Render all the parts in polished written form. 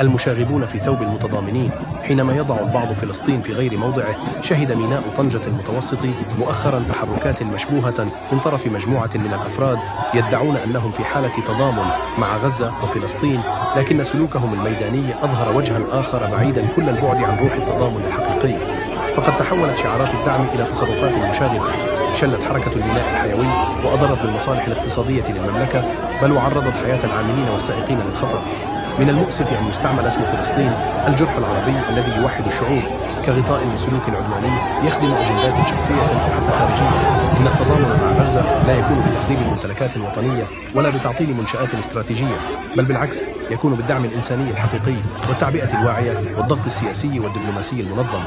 المشاغبون في ثوب المتضامنين حينما يضع البعض فلسطين في غير موضعه. شهد ميناء طنجة المتوسط مؤخرا تحركات مشبوهة من طرف مجموعة من الأفراد يدعون أنهم في حالة تضامن مع غزة وفلسطين، لكن سلوكهم الميداني أظهر وجها آخر بعيدا كل البعد عن روح التضامن الحقيقي. فقد تحولت شعارات الدعم إلى تصرفات مشاغبة شلت حركة الميناء الحيوي وأضرت بالمصالح الاقتصادية للمملكة، بل وعرضت حياة العاملين والسائقين للخطر. من المؤسف أن يستعمل اسم فلسطين الجرح العربي الذي يوحد الشعوب كغطاء لسلوك عدواني يخدم أجندات شخصية أو حتى خارجية. إن التضامن مع غزة لا يكون بتخريب الممتلكات الوطنية ولا بتعطيل منشآت استراتيجية، بل بالعكس يكون بالدعم الإنساني الحقيقي والتعبئة الواعية والضغط السياسي والدبلوماسي المنظم.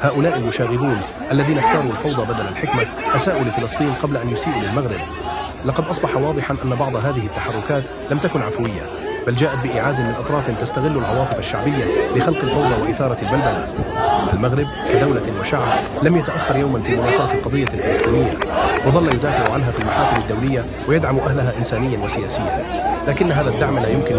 هؤلاء المشاغبون الذين اختاروا الفوضى بدل الحكمة أساءوا لفلسطين قبل أن يسيئوا للمغرب. لقد أصبح واضحا أن بعض هذه التحركات لم تكن عفوية، بل جاءت بإعاز من أطراف تستغل العواطف الشعبية لخلق الفوضى وإثارة البلبلة. المغرب كدولة وشعب لم يتأخر يوما في مناصرة القضية الفلسطينية، وظل يدافع عنها في المحافل الدولية ويدعم أهلها إنسانيا وسياسيا، لكن هذا الدعم لا يمكن